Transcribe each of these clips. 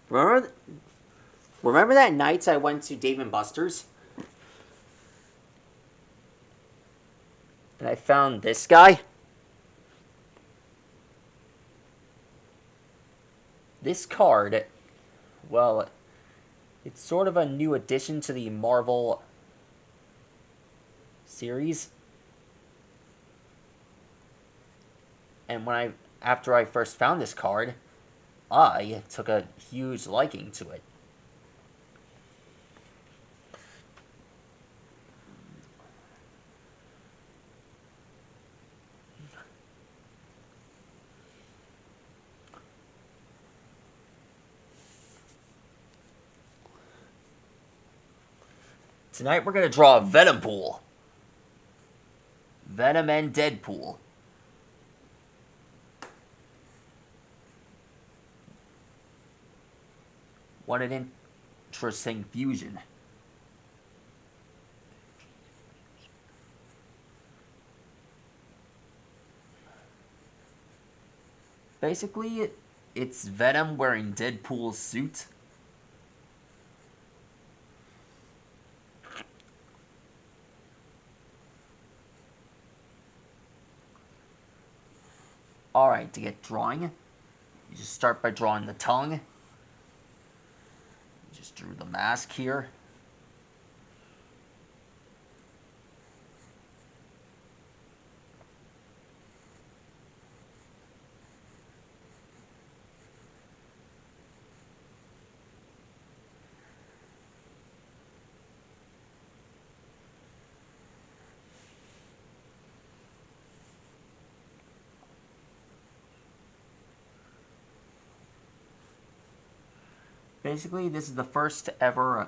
Remember, remember that night I went to Dave and Buster's and I found this guy. This card, well, it's sort of a new addition to the Marvel series. And after I first found this card, I took a huge liking to it. Tonight we're gonna draw a venompool. Venom and Deadpool. What an interesting fusion. Basically, it's Venom wearing Deadpool's suit. Alright, to get drawing, you just start by drawing the tongue. Just drew the mask here. Basically, this is the first ever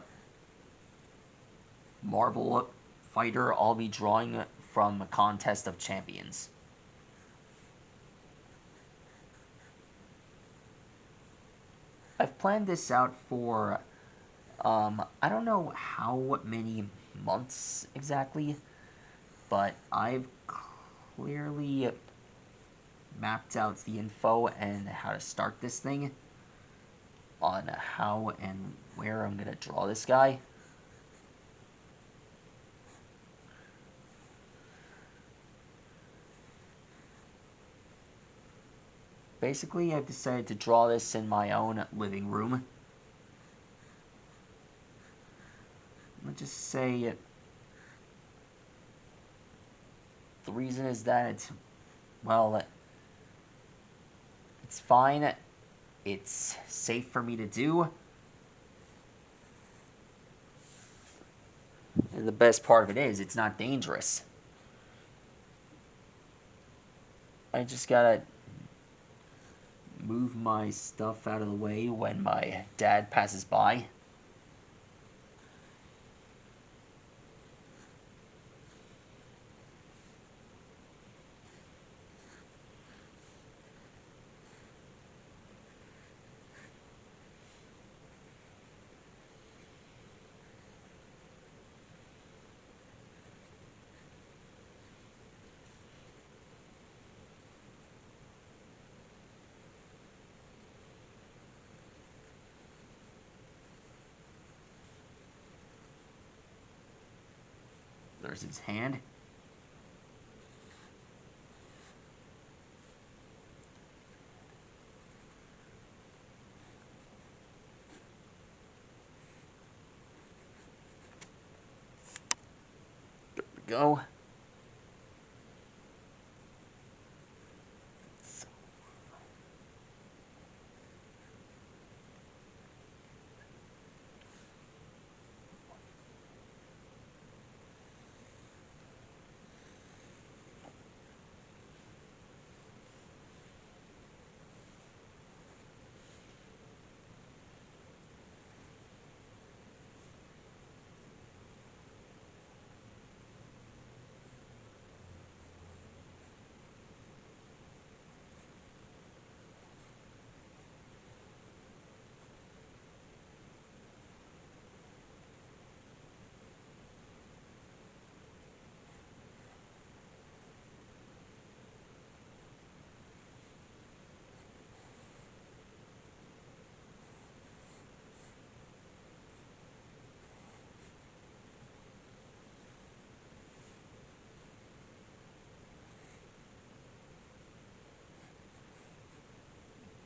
Marvel fighter I'll be drawing from a Contest of Champions. I've planned this out for, I don't know how many months exactly, but I've clearly mapped out the info and how to start this thing on how and where I'm going to draw this guy. Basically, I've decided to draw this in my own living room. Let's just say the reason is that it's, well, it's fine. It's safe for me to do. And the best part of it is, it's not dangerous. I just gotta move my stuff out of the way when my dad passes by. There's his hand. There we go.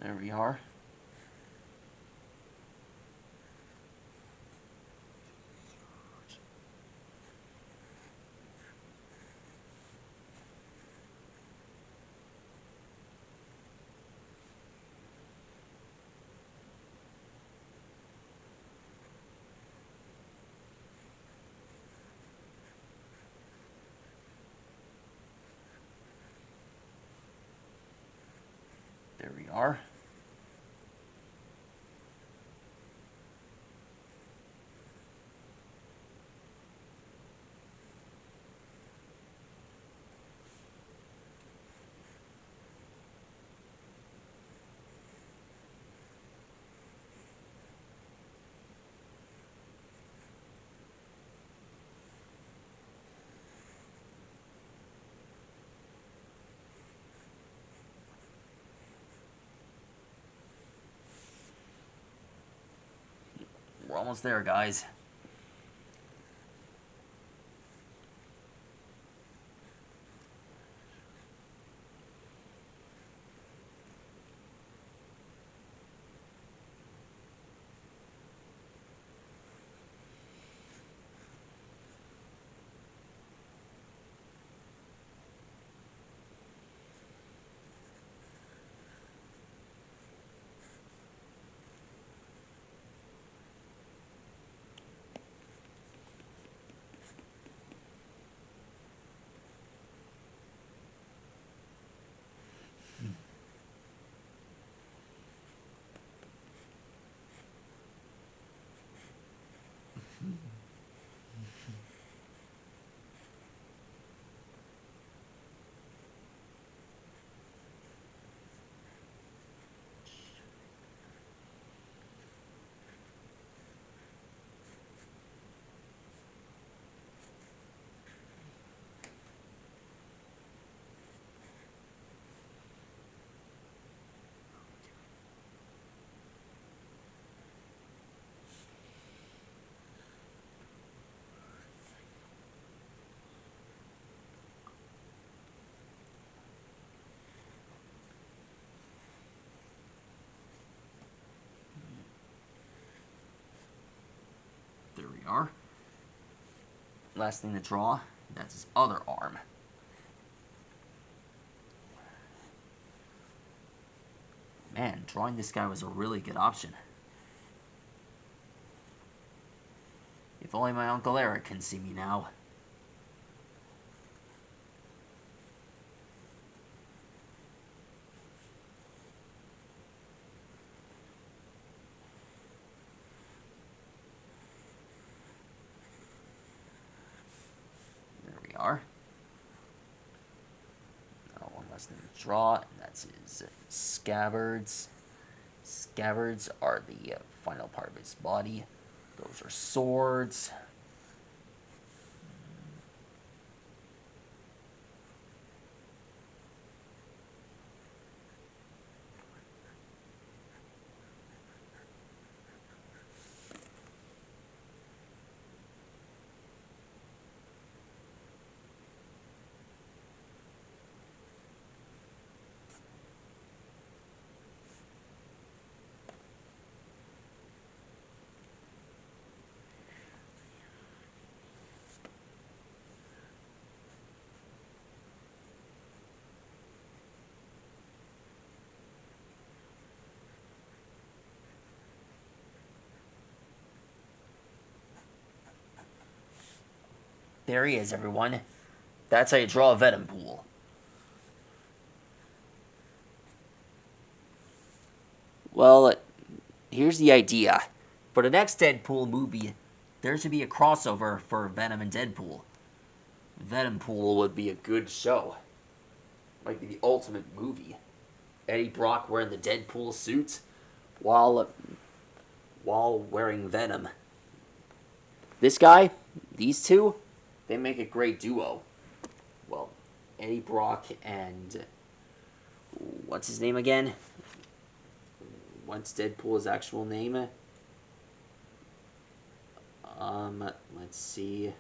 There we are. There we are. We're almost there, guys. There we are. Last thing to draw, that's his other arm. Man, drawing this guy was a really good option. If only my Uncle Eric can see me now. There we are. Now one last thing to draw, and that's his scabbards. Scabbards are the final part of his body. Those are swords. There he is, everyone. That's how you draw a venompool. Well, here's the idea. For the next Deadpool movie, there should be a crossover for Venom and Deadpool. Venompool would be a good show. Might be the ultimate movie. Eddie Brock wearing the Deadpool suit while wearing Venom. This guy, these two, they make a great duo. Well, Eddie Brock and what's his name again? What's Deadpool's actual name? Let's see.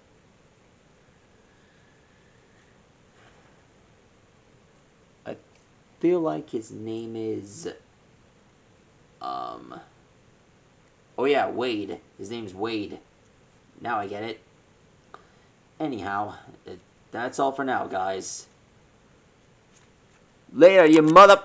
I feel like his name is Oh yeah, Wade. His name's Wade. Now I get it. Anyhow, that's all for now, guys. Later, you mother...